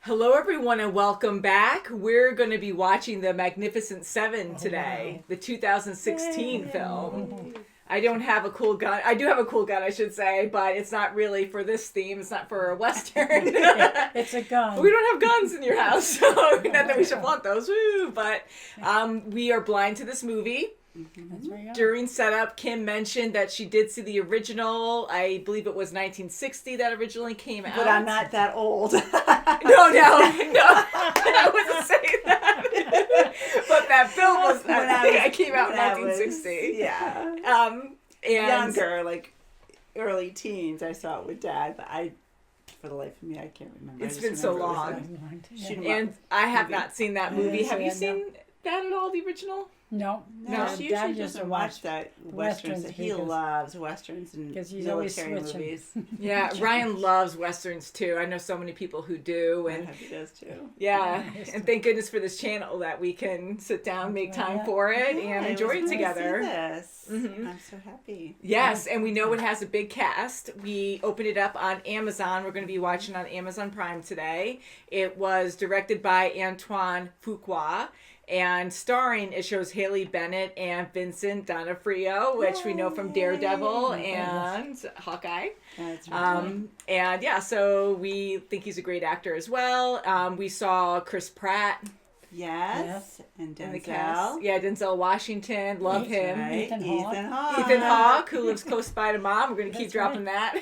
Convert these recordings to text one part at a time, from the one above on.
Hello, everyone, and welcome back. We're going to be watching The Magnificent Seven today, the 2016 film. I don't have a cool gun. I do have a cool gun, I should say, but it's not really for this theme. It's not for a Western. It's a gun. We don't have guns in your house, so not that we should flaunt those. Woo! But we are blind to this movie. That's where you are. During setup, Kim mentioned that she did see the original. I believe it was 1960 that originally came out. But I'm not that old. No, I wasn't saying that. But that film was, I came out in 1960. Yeah. And Younger, like early teens, I saw it with Dad, but for the life of me, I can't remember. It's been so long. Yeah. And I have not seen that movie. Have you Yeah, seen that at all, the original? No. No, she usually Dad doesn't watch that westerns. He because- loves westerns and he's always military switching. movies. Yeah, Ryan loves westerns too. I know so many people who do, I and hope he does too. yeah, and thank goodness for this channel that we can sit down, make time for it, and enjoy it together. This. Mhm. I'm so happy. Yes, and we know it has a big cast. We opened it up on Amazon. We're going to be watching on Amazon Prime today. It was directed by Antoine Fuqua. And starring, it shows Haley Bennett and Vincent D'Onofrio, which we know from Daredevil and Hawkeye. That's right. And yeah, so we think he's a great actor as well. We saw Chris Pratt Yes. And in the Denzel. cast. Yeah, Denzel Washington. Love him. Right. Ethan Ethan Hawke. Ethan Hawke, who lives close by to Mom. We're going to keep That's dropping that.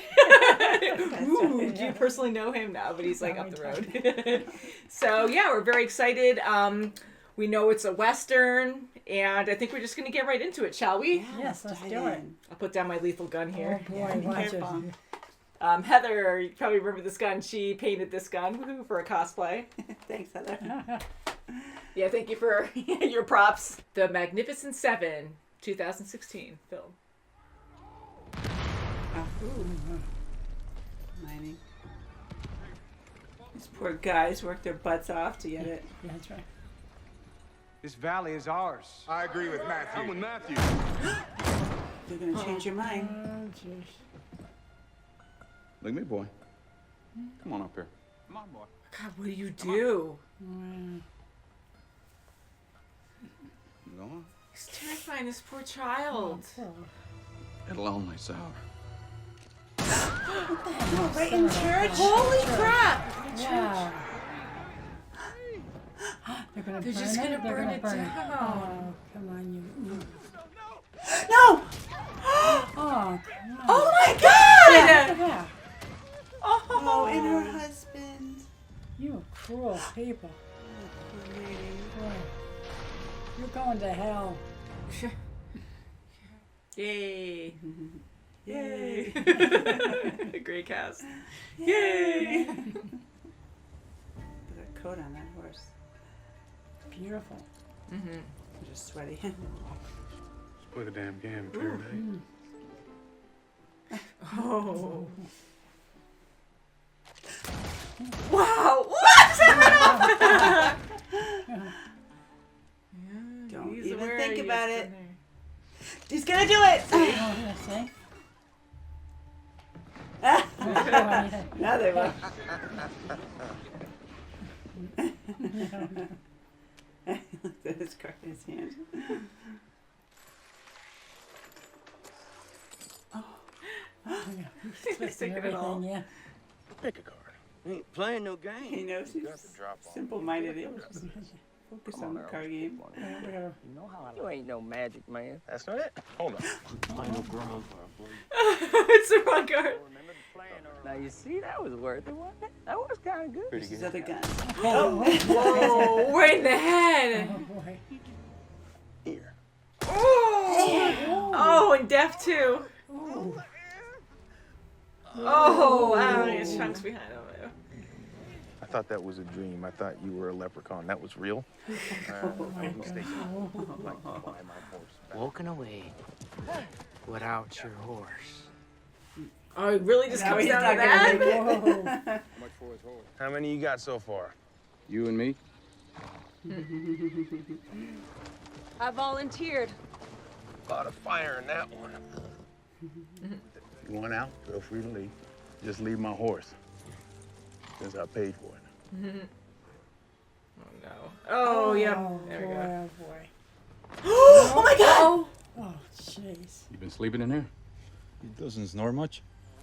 Ooh, right. do you personally know him? No, but he's like No, up the we road. So yeah, we're very excited. We know it's a Western, and I think we're just going to get right into it, shall we? Yes, let's Dive do it. in. I'll put down my lethal gun here. Oh boy, Yeah, be watch it. careful. Heather, you probably remember this gun. She painted this gun woohoo, for a cosplay. Thanks, Heather. Yeah, thank you for your props. The Magnificent Seven, 2016 film. Mining. These poor guys work their butts off to get it. Yeah, that's right. This valley is ours. I agree with Matthew. I'm with Matthew. You're gonna change your mind. Oh, jeez. Look at me, boy. Come on up here. Come on, boy. God, what do you do? Go on. He's terrifying this poor child. At a lonely hour. Right in church? Holy crap! Wow. They're gonna They're burn just it? gonna They're burn gonna it burn down. Oh, come on, you. No! Oh, come on. Oh my god! Yeah. Oh, and her husband. You cruel people. Poor lady. Boy. You're going to hell. Yay. Yay. Great cast. Yay. Put a coat on that horse. Beautiful. I'm just sweaty. Let's play the damn game, Faraday. Oh. Wow. What? Don't He's even aware think he's about been it. there. He's gonna do it! Oh, yeah, see? Oh, boy. Now they will. Look at his card in his hand. Twisting Taking it all. everything, yeah. Pick a card. Ain't playing no He game. knows he's simple-minded. He'll just focus on the card game. Yeah, we gotta- You know how you ain't no magic man. That's not it. Hold on. It's the wrong card. Now you see, that was worth it, wasn't it? That was kind of good. His other gun. Whoa, right in the head. Oh, boy. Here. Oh, and deaf too. Oh, wow, his trunk's behind over there. I thought that was a dream. I thought you were a leprechaun. That was real. I'm mistaken. Like, why my horse? Walking away without your horse. Oh, it really just Now comes he's down not to gonna that? make it. How many you got so far? You and me? I volunteered. A lot of fire in that one. You want out? Feel free to leave. Just leave my horse, since I paid for it. Oh no. Oh, yeah. There we boy, go. oh boy. Oh my god! Oh, jeez. You been sleeping in here? He doesn't snore much.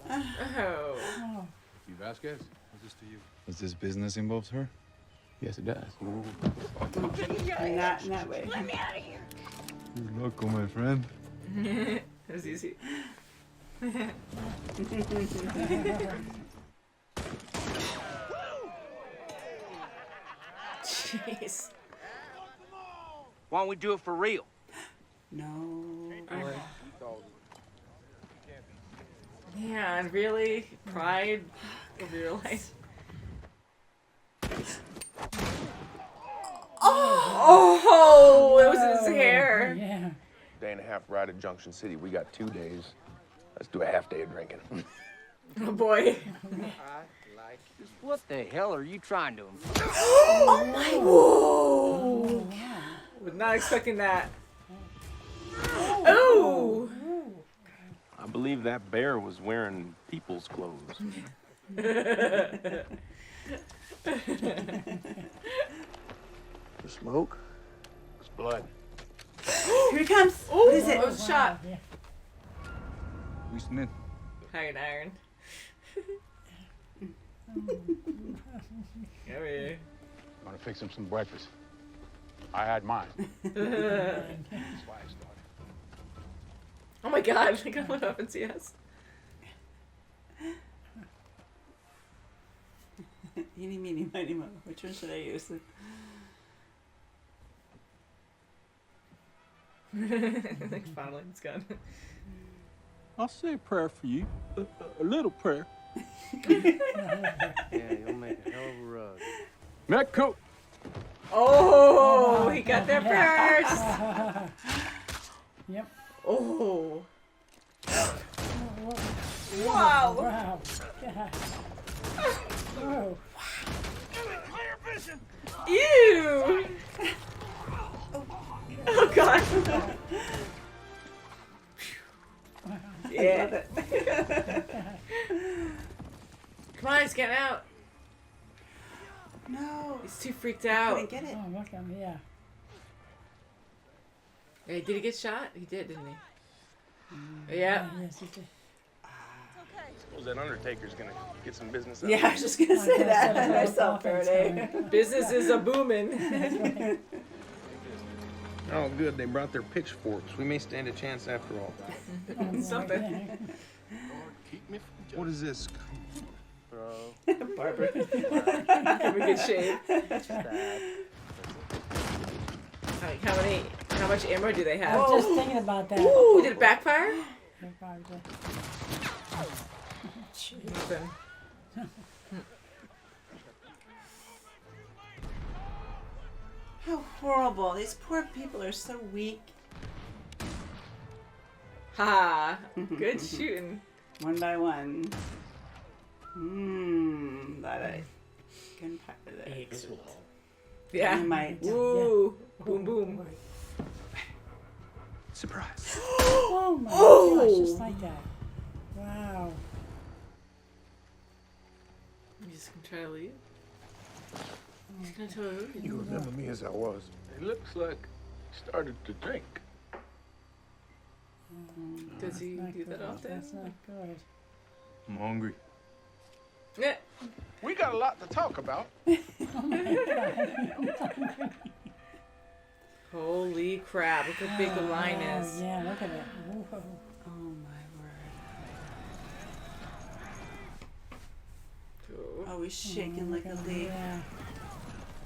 Oh. Oh, You Vasquez? What's this to you? Does this business involve her? Yes, it does. Not in that way. You're loco, my friend. That was easy. Jeez. Why don't we do it for real? No. Boy. Man, really? Pride over your life? Oh, it was his hair. yeah. Day and a half ride to Junction City. We got 2 days. Let's do a half day of drinking. Oh boy. What the hell are you trying to imply? Oh my, whoa. Was not expecting that. Oh. I believe that bear was wearing people's clothes. The smoke? It's blood. Here he comes. Oh, What is it? It was a shot. Yeah. We Smith. Iron iron. Come here. I'm gonna fix him some breakfast. I had mine. That's why I started. Oh my god, look at what happens, yes. Eeny, meeny, miny, mo. Which one should I use? Like fondling his gun. I'll say a prayer for you. A little prayer. Yeah, you'll make a hell of a rug. Neck coat. Oh, he got there first. Yep. Oh. Wow. Wow. Wow. God. Whoa. Ew. Oh god. Yeah. Come on, he's getting out. No. He's too freaked I out. couldn't get it. Oh, look at him, yeah. Hey, did he get shot? He did, didn't he? Yeah. Yes, he did. Suppose that Undertaker's gonna get some business out Yeah, I was just gonna say that myself, Faraday. Business is a booming. Oh, good. They brought their pitchforks. We may stand a chance after all. Something. Keep me from what is this? Barbara. Give a good shave. How much ammo do they I have? was just thinking about that. Ooh, did it backfire? They probably did. Jeez. Nothing. How horrible. These poor people are so weak. Ha! Good shooting. One by one. That I gunpowder there. Excellent. Yeah. Dynamite. Ooh. Boom boom. Surprise. Oh my Oh. gosh, just like that. Wow. You just gonna try to leave? He's gonna tell her. You remember me as I was. It looks like he started to drink. Does he Not do that good. often? That's not good. I'm hungry. Yeah. We got a lot to talk about. Holy crap! Look how big the line is. Oh, yeah, look at it. Whoa. Oh my word. Oh, he's shaking like a leaf.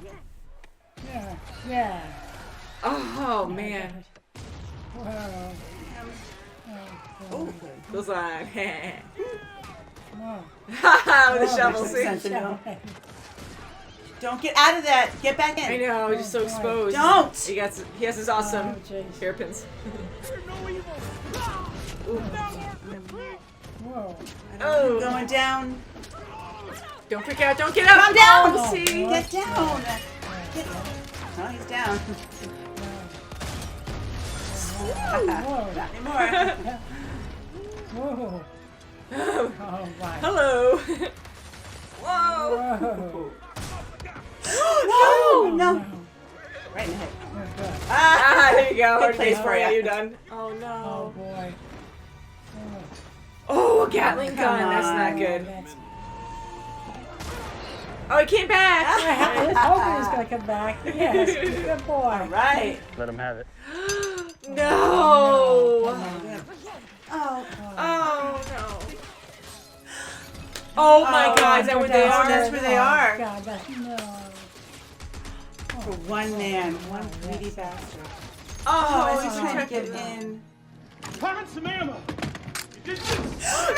Yeah. Yeah. Yeah. Oh man. Whoa. Oh, Goes on. Whoa. Haha, with a shovel. See? sensitive. Don't get out of that. Get back in. I know. He's just so exposed. Don't. He has his awesome Oh, jeez. hairpins. Whoa. Oh. Going down. Don't freak out. Don't get up. Calm down. Oh, see? Get down. Get. Oh, he's down. Whoa. Not anymore. Whoa. Oh my. Hello. Whoa. Whoa. No, no. No. Right in the head. You're good. Ah, there you go. Good place for you. you. You're done. Oh Oh, no. boy. Oh, a Gatling gun. That's not on. good. That's, Oh, he came back. I was hoping he was going to come back. Yes, good boy. Right. Let him have it. No. Oh. Oh no. Oh my God, is that where they Oh, are? that's where they are. God, no. For one man, one greedy yes. bastard. Oh, he's he's trying to trying get to in. Find some ammo.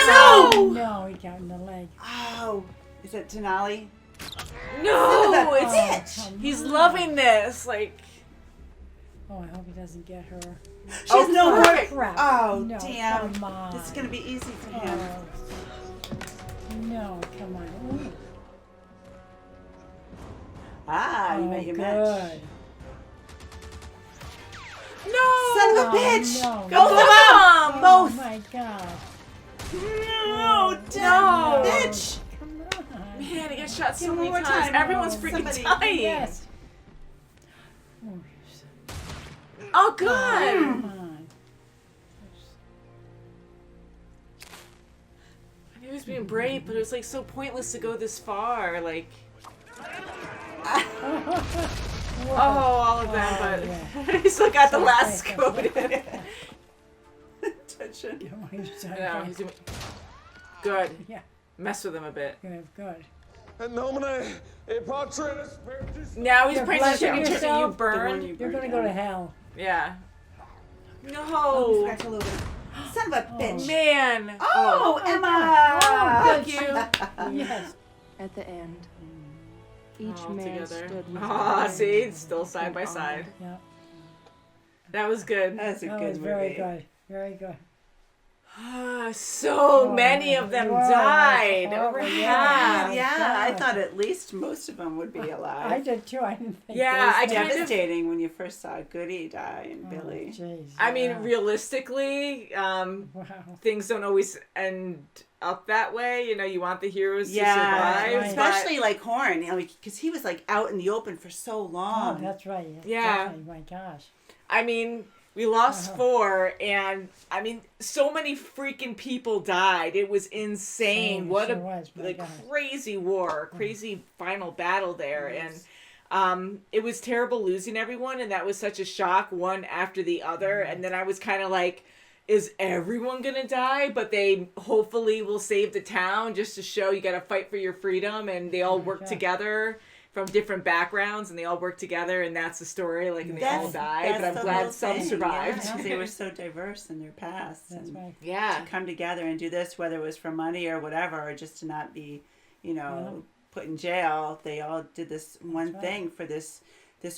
No! No, he got in the leg. Oh, is it Denali? No, it's bitch. come he's on. loving this. Like, Oh, I hope he doesn't get her. She has no crap. hurt. Crap. Oh, No, damn. come on. This is going to be easy for him. Oh. No, come on. Ooh. Ah, you Oh, met your good. match. no! Son of a Oh, bitch! no. Both of them! Oh, Both. my God. No, No. bitch! Come on. Man, he got shot so Give him many one more times. time. Everyone's Oh, freaking somebody. dying. Yes. Oh, Oh, good. come on. He was being brave, but it was like so pointless to go this far. Like, oh, all of them, Oh, but he still got the So last safe. quote. Touch him. Oh, he's so No, he's good. doing good. Yeah, Mess with him a bit. good. Now he's You're praying blessing to you yourself? burn. You You're burn going to go to down. hell. Yeah. Oh, we No. forgot to load it. Son of a bitch. Man. Oh, God. Emma. Thank you. Yes. At the end, each All man together. stood with Ah, his see, own still side by open side. Yeah. That was good. That's a That good was movie. very good. Very good. So Oh, many of them wow, that's died. horrible, Over yeah. half. Yeah, I God. thought at least most of them would be alive. I did too. I didn't think. Yeah, I It was kind of. devastating when you first saw Goody die and Billy. Jeez. I mean, yeah. realistically, Wow. things don't always end up that way. You know, you want the heroes to Yeah, survive, right. especially like Horn, you know, because he was like out in the open for so Oh, long. that's right. Yeah. Definitely. My gosh. But, I mean, we lost Uh-huh. 4, and I mean, so many freaking people died. It was insane. Same, What sure a was, my like God. crazy war, crazy final battle there, Yes. and it was terrible losing everyone, and that was such a shock, one after the other, and then I was kind of like, is everyone gonna die? But they hopefully will save the town, just to show you gotta fight for your freedom, and they all work Yeah. together from different backgrounds, and they all work together, and that's the story, like, and they all died, but I'm the glad whole some thing, survived. yeah, 'cause they were so diverse in their past. That's and right. Yeah. to come together and do this, whether it was for money or whatever, or just to not be, you know, put in jail. They all did this one right. thing for this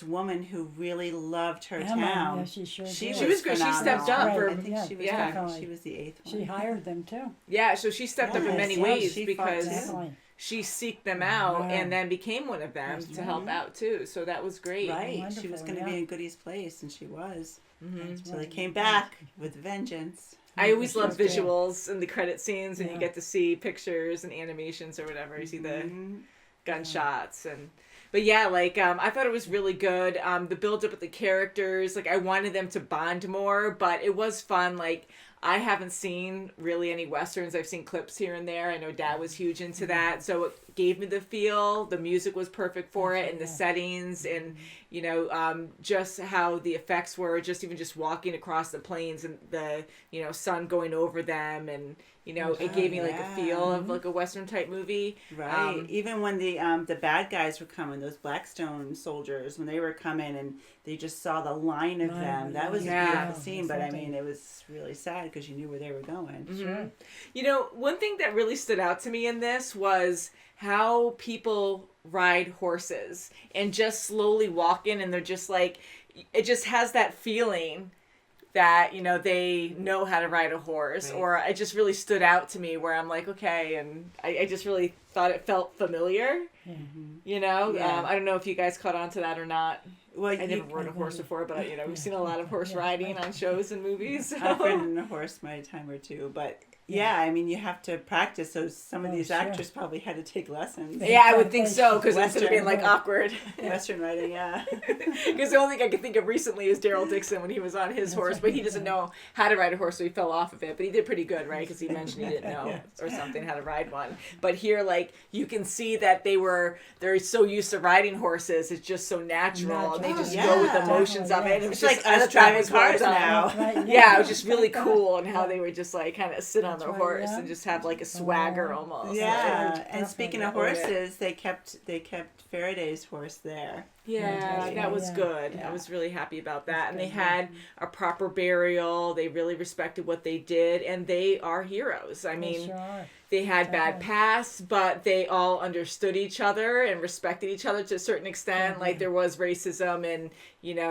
woman who really loved her Emma, town. yeah, she sure She did. was great. She phenomenal. stepped up Right, for, I think yeah, she was yeah. definitely. she was the 8th one. She hired them too. yeah, so she stepped up in Yes, many yeah, ways she fought because too. Definitely. she seeked them out Wow. and then became one of them That's to right. help out too. So that was great. Right, she Wonderful, was going to yeah. be in Goody's place, and she was. That's So they right. came back with vengeance. I always She love was great. visuals in the credit scenes, and you Yeah. get to see pictures and animations or whatever. You see the Mhm. gunshots but yeah, like I thought it was really good. The build up of the characters, like I wanted them to bond more, but it was fun. Like I haven't seen really any westerns. I've seen clips here and there. I know Dad was huge into that, so it gave me the feel. The music was perfect for it, and the settings, and you know, just how the effects were. Just even just walking across the plains and the sun going over them, and it gave me like a feel of like a western type movie. Right. Even when the bad guys were coming, those Blackstone soldiers, when they were coming and they just saw the line of them, that was Yeah. a beautiful scene. But I Something. mean, it was really sad because you knew where they were going. Sure. One thing that really stood out to me in this was how people ride horses and just slowly walking, and they're just like, it just has that feeling that they know how to ride a horse. Right. Or it just really stood out to me where I'm like, okay, and I just really thought it felt familiar. Yeah. I don't know if you guys caught on to that or not. Well, I never rode a horse before, but we've seen a lot of horse riding on shows and movies. So. I've ridden a horse my time or two, but Yeah, I mean, you have to practice, so some of these sure. actors probably had to take lessons. Yeah, I would think so, because it's going to be Western. like awkward. Western writing, yeah. Because the only thing I could think of recently is Daryl Dixon when he was on his horse, but he doesn't know how to ride a horse, so he fell off of it. But he did pretty good, right? Because he mentioned he didn't know or something how to ride one. But here, like, you can see that they're so used to riding horses, it's just so natural, and they just go with the motions of it. And It's just, like us driving cars now. Right, Yeah, it was just really cool, and how they would just like kind of sit on their right, horse yeah. and just have like a swagger almost. Yeah, and Like, speaking of definitely. horses, they kept Faraday's horse there. Yeah, that was good. I was really happy about that. And they had a proper burial. They really respected what they did, and they are heroes. I mean, they had bad pasts, but they all understood each other and respected each other to a certain extent. Like there was racism, and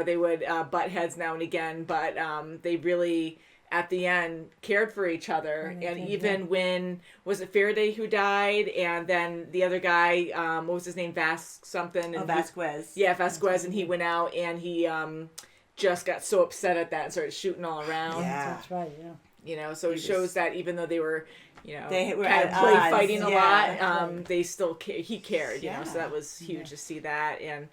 they would butt heads now and again, but they really, at the end, cared for each other. And even when, was it Faraday who died, and then the other guy, what was his name, something? And Vasquez. Vasquez, and he went out and he just got so upset at that and started shooting all around. Yeah. That's right, yeah. So it shows that even though they were, They were kind at of play odds, fighting a yeah. lot, they still he cared, Yeah. so that was huge to see that. And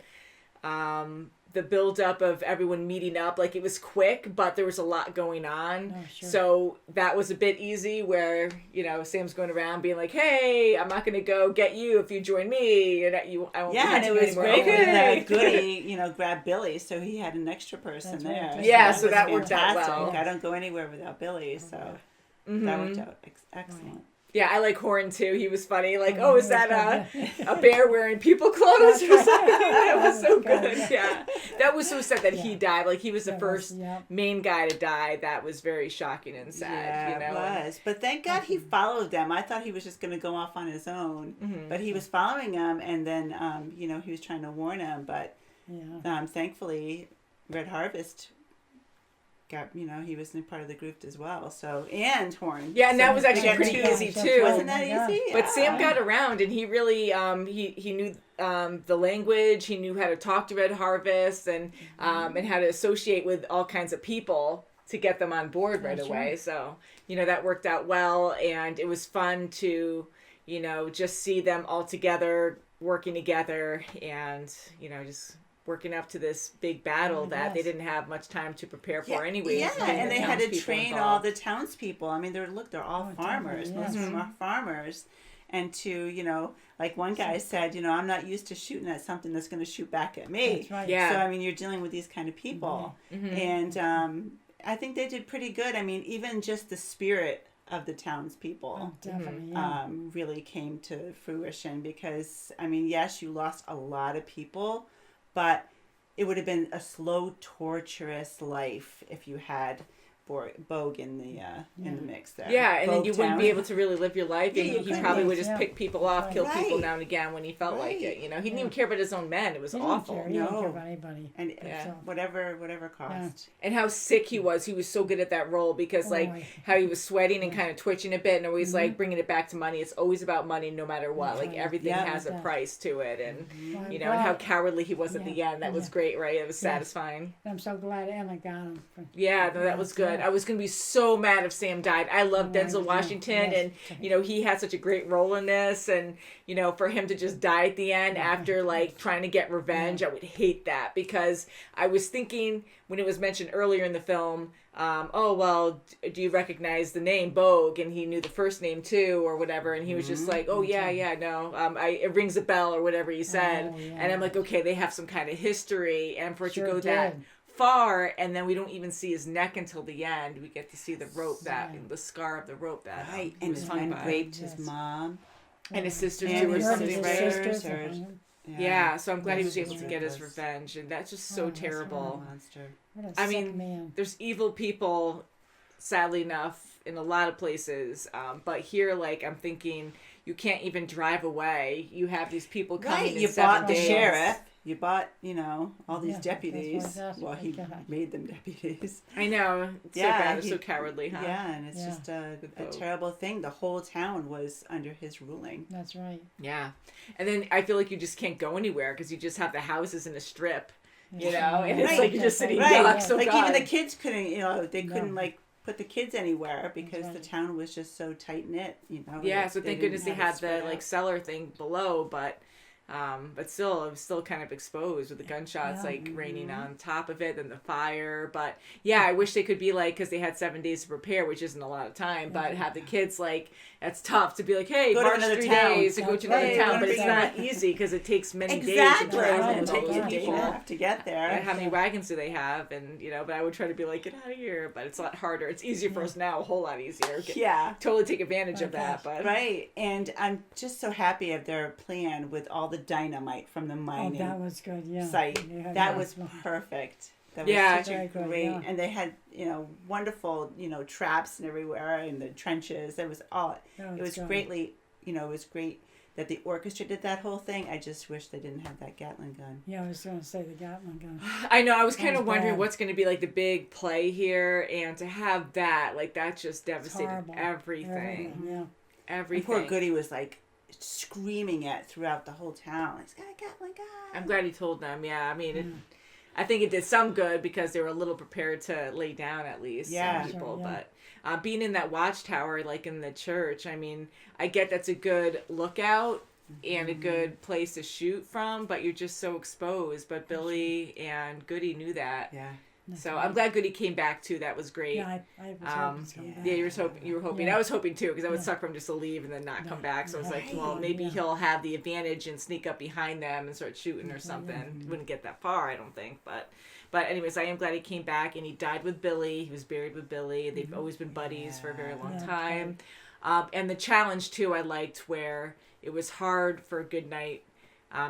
the build-up of everyone meeting up, like it was quick, but there was a lot going on. So that was a bit easy where, Sam's going around being like, hey, I'm not going to go get you if you join me. And I won't Yeah, and it was great okay. when Goody, grabbed Billy, so he had an extra person there. right. Yeah, that so was that worked out fantastic. well. I don't go anywhere without Billy, so that worked out excellent. Yeah, I like Horn too. He was funny. Like, oh, is that a bear wearing people clothes or something? That was so good. Yeah, that was so sad that he died. Like he was the first main guy to die. That was very shocking and sad. Yeah, it was. But thank God he followed them. I thought he was just going to go off on his own, but he was following them, and then he was trying to warn them. But thankfully, Red Harvest got, he was in part of the group as well. So, and Horn. Yeah, and so that was actually pretty easy too. Wasn't that easy? But Sam got around, and he really he knew the language. He knew how to talk to Red Harvest, and how to associate with all kinds of people to get them on board right away. So that worked out well, and it was fun to just see them all together working together, and just working up to this big battle that they didn't have much time to prepare for anyways. Yeah, and they had to train all the townspeople. I mean, they're all farmers. Most of them are farmers. And to, like one guy said, I'm not used to shooting at something that's going to shoot back at me. That's right. Yeah. So, I mean, you're dealing with these kind of people. And I think they did pretty good. I mean, even just the spirit of the townspeople Definitely, really came to fruition because, I mean, yes, you lost a lot of people, but it would have been a slow, torturous life if you had Bogue in the mix there. Yeah, and then Bogue you wouldn't Town. be able to really live your life, and Yeah, you he couldn't. probably would just pick people off, kill people Right. now and again when he felt like it. He didn't even care about his own men. It was He didn't awful. care. He didn't care about anybody. And So- whatever cost. And how sick he was so good at that role because how he was sweating and kind of twitching a bit and always like bringing it back to money. It's always about money no matter what. Like everything has a price to it, and and how cowardly he was at the end. That was great, right? It was satisfying. I'm so glad Emma got him. Yeah, no, that was good. I was gonna be so mad if Sam died. I love Denzel Washington, and he had such a great role in this, and for him to just die at the end after like trying to get revenge, I would hate that because I was thinking when it was mentioned earlier in the film, oh well, do you recognize the name Bogue? And he knew the first name too, or whatever, and he was just like, oh yeah, no, it rings a bell or whatever he said, and I'm like, okay, they have some kind of history, and for it to go that far, and then we don't even see his neck until the end. We get to see the rope the scar of the rope that Right, he and was his hung man by. raped his mom. And his sisters And too, or his something, right? sisters. Yeah, so I'm glad he was Yes, able to get his revenge, and that's just so terrible. Monster. What a I sick mean, man. there's evil people, sadly enough, in a lot of places, but here, like, I'm thinking, you can't even drive away. You have these people coming Right, in you 7 bought the days. sheriff. You bought, all these Yeah, deputies. that's Well, he God. made them deputies. I know. It's so bad. It's so cowardly, huh? Yeah, and it's just a terrible thing. The whole town was under his ruling. That's right. Yeah. And then I feel like you just can't go anywhere because you just have the houses in a strip, and it's Right. like you're just sitting Right, ducks. Oh, like God. even the kids couldn't, they couldn't like put the kids anywhere because right. the town was just so tight knit, you know. Yeah, so thank goodness they didn't have had it spread the like out. cellar thing below, but still, it was still kind of exposed with the gunshots like raining on top of it and the fire. But yeah, I wish they could be like, because they had 7 days to prepare, which isn't a lot of time, but have the kids like, that's tough to be like, hey, Go to march another 3 town. days and go to That's another right. town, Go but to it's another not easy because it takes many Exactly. days to It travel with all takes those a day and a people. half to get there. And how many wagons do they have? And, you know, but I would try to be like, get out of here. But it's a lot harder. It's easier for us now, a whole lot easier. Yeah. Totally take advantage of that. gosh. But Right, and I'm just so happy of their plan with all the dynamite from the Oh, mining that was good, yeah. site. Yeah, That was was perfect. That was Yeah. such a Very good, great, yeah. and they had, you know, wonderful, you know, traps and everywhere in the trenches. It was all, That it was good. greatly, you know, it was great that the orchestra did that whole thing. I just wish they didn't have that Gatling gun. Yeah, I was going to say the Gatling gun. I know, I was That kind was of wondering bad. what's going to be like the big play here. And to have that, like, that just devastated horrible. everything. Yeah. And Everything. poor Goody was like screaming it throughout the whole town. He's got a Gatling gun. I'm glad he told them. Yeah, I mean, I think it did some good because they were a little prepared to lay down at least. Yeah. Some people, Sure, yeah. but being in that watchtower, like in the church, I mean, I get that's a good lookout and a good place to shoot from, but you're just so exposed. But Billy and Goody knew that. Yeah. So I'm glad Goody came back too. That was great. Yeah, I was hoping to come back. Yeah, you were hoping. Yeah. I was hoping too, because I would Yeah. suck for him just to leave and then not come back. So I was like, Right. well, maybe Yeah. he'll have the advantage and sneak up behind them and start shooting or something. Wouldn't get that far, I don't think. But anyways, I am glad he came back and he died with Billy. He was buried with Billy. They've always been buddies for a very long Yeah, time. And the challenge too, I liked where it was hard for Goodnight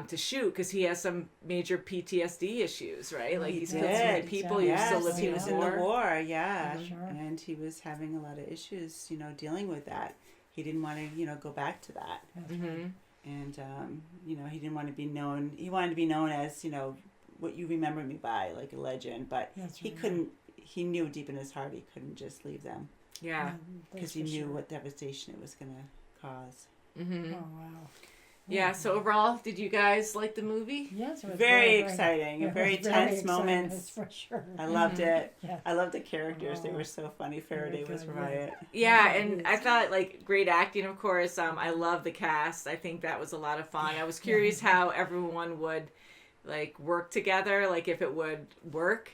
to shoot because he has some major PTSD issues, right? Like he's killed so many people. He was still Yes, living he in was the in war. the war, yeah. Sure. And he was having a lot of issues, you know, dealing with that. He didn't want to, you know, go back to that. Mm-hmm. And, you know, he didn't want to be known, he wanted to be known as, you know, what you remember me by, like a legend. But That's he right. couldn't, he knew deep in his heart he couldn't just leave them. Yeah. Because he knew what devastation it was going to cause. Mm-hmm. Oh, wow. Yeah, so overall, did you guys like the movie? Yes, it was Very exciting, it and very was tense exciting, moments. that's for sure. I loved it. Yeah. I loved the characters. They Oh. were so funny. Faraday was good, riot. Yeah, and I thought, like, great acting, of course. I love the cast. I think that was a lot of fun. I was curious how everyone would, like, work together, like, if it would work.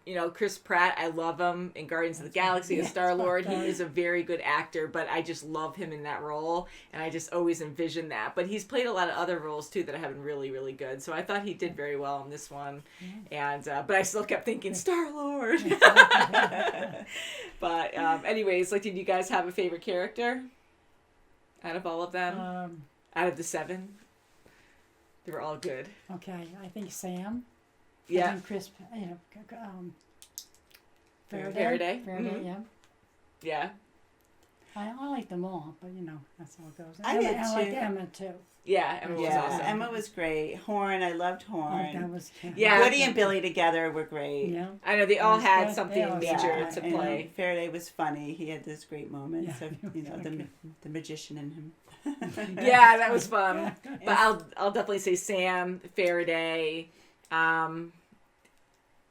You know, Chris Pratt, I love him in Guardians of the Galaxy as Star-Lord. He is a very good actor, but I just love him in that role, and I just always envision that. But he's played a lot of other roles, too, that have been really, really good. So I thought he did very well in this one. And but I still kept thinking, Star-Lord! But anyways, like, did you guys have a favorite character out of all of them? Out of the 7? They were all good. Okay, I think Sam. Yeah. I think Chris, you know, Faraday. Faraday. Faraday, Mhm. yeah. Yeah. I like them all, but you know, that's how it goes. I Emma, did I like too. Emma too. Yeah, Emma was Yeah, awesome. Emma was great. Horn, I loved Oh, Horn. that was Yeah. Woody and Billy together were great. Yeah. I know they all That's had good. something They all major Yeah, to and play. Faraday was funny. He had those great moments Yeah, of, he you know, was the, okay. the magician in him. Yeah, that was fun. But I'll definitely say Sam, Faraday,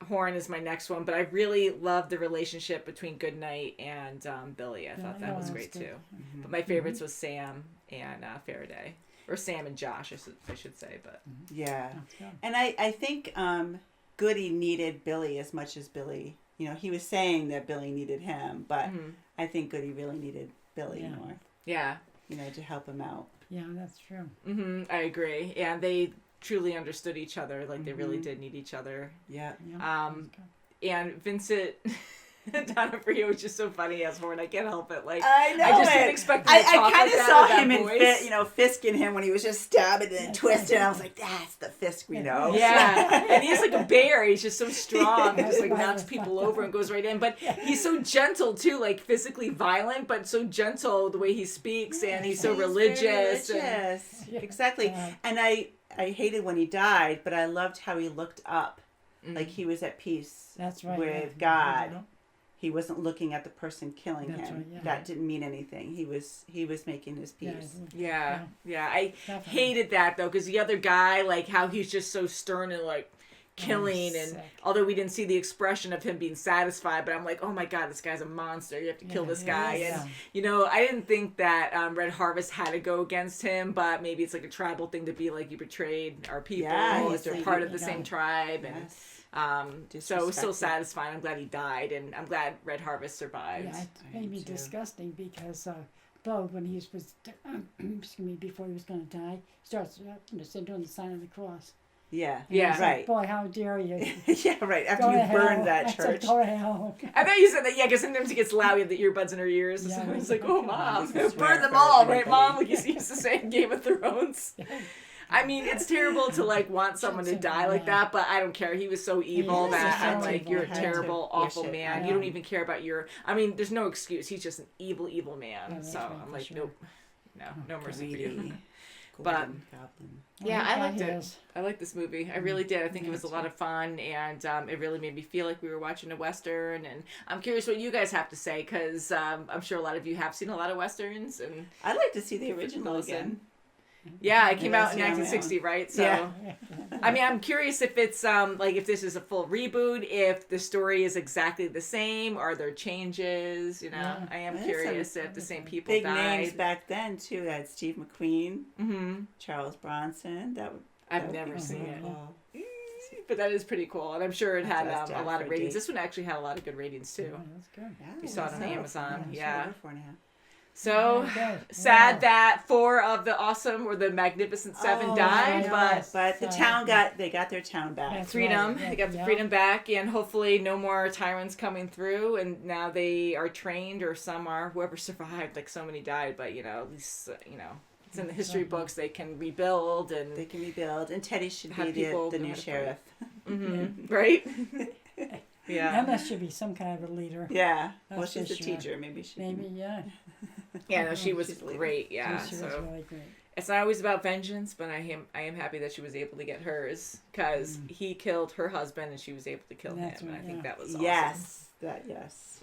Horn is my next one. But I really loved the relationship between Goodnight and Billy. I thought that was great good. too. But my favorites was Sam and Faraday, or Sam and Josh, I should say. But Yeah. That's good. And I think Goody needed Billy as much as Billy, you know, he was saying that Billy needed him, but I think Goody really needed Billy Yeah. more, yeah, you know, to help him out. Yeah, that's true. I agree. And they truly understood each other. Like they really did need each other. Yeah. Yeah, And Vincent D'Onofrio was just so funny as Horn. I can't help it. Like I know. I just it. didn't expect him to I talk kind like of that saw with that him in voice. you know, Fisk in him when he was just stabbing and twisting. I was like, that's the Fisk we know. Yeah, and he's like a bear. He's just so strong. He just like Right. knocks people over and goes right in. But he's so gentle too, like physically violent, but so gentle the way he speaks, and he's so Very religious. And, religious. Exactly. And I hated when he died, but I loved how he looked up, like he was at peace That's right. with yeah. God. He wasn't looking at the person killing That's him. right, yeah. That didn't mean anything. He was making his peace. yeah. I Definitely. hated that though, because the other guy, like how he's just so stern and like killing, and although we didn't see the expression of him being satisfied, but I'm like, oh my god, this guy's a monster. You have to kill this guy. And you know, I didn't think that Red Harvest had to go against him, but maybe it's like a tribal thing to be like, you betrayed our people, as they're part of the same tribe, and so it was still satisfying. I'm glad he died, and I'm glad Red Harvest survived. Yeah, it made me disgusting because Bo, when he was before he was going to die, starts doing the sign of the cross. Yeah, and right. Like, boy, how dare you? Yeah, right. After you burned that church. Go to hell. I thought you said that, because sometimes he gets loud, with the earbuds in her ears. Yeah, So it's like, oh, Mom, burn swear them for all, right, everybody. Mom? Like you used to say in Game of Thrones. I mean, it's terrible to, like, want someone to die like that, but I don't care. He was so evil that I'm like, you're a terrible, awful man. You don't even care about I mean, there's no excuse. He's just an evil, evil man. So I'm like, nope. No mercy for you. But yeah, I liked it. I liked this movie. I really did. I think it was a lot of fun, and it really made me feel like we were watching a Western. And I'm curious what you guys have to say, because I'm sure a lot of you have seen a lot of Westerns. And I'd like to see the original again. Yeah, it came out in 1960, right? So, yeah. I mean, I'm curious if it's like if this is a full reboot, if the story is exactly the same, are there changes? You know, I am curious if the same people big died. names back then too. They had Steve McQueen, Charles Bronson. I've never seen it. But that is pretty cool, and I'm sure it had a lot of ratings. This one actually had a lot of good ratings too. Oh, that's good. Yeah, you saw it on Amazon. Yeah. 4.5. So sad that 4 of the awesome or the Magnificent 7 died, but the town they got their town back. That's freedom. Right. They got the freedom back, and hopefully no more tyrants coming through. And now they are trained, or some are. Whoever survived, like so many died, but at least it's in the history books. They can rebuild, and Teddy should be the new sheriff. Right? Yeah. Emma should be some kind of a leader. Yeah. That's well, she's a sure. teacher. Maybe she. Yeah, no, she was great. Yeah, she was really great. It's not always about vengeance, but I am happy that she was able to get hers, because he killed her husband and she was able to kill him. And I think that was awesome. Yes.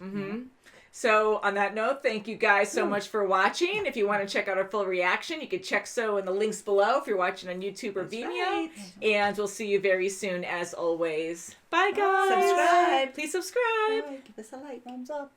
So on that note, thank you guys so much for watching. If you want to check out our full reaction, you can check in the links below if you're watching on YouTube or Vimeo. Right. And we'll see you very soon, as always. Bye, guys. Subscribe. Please subscribe. Give us a like. Thumbs up.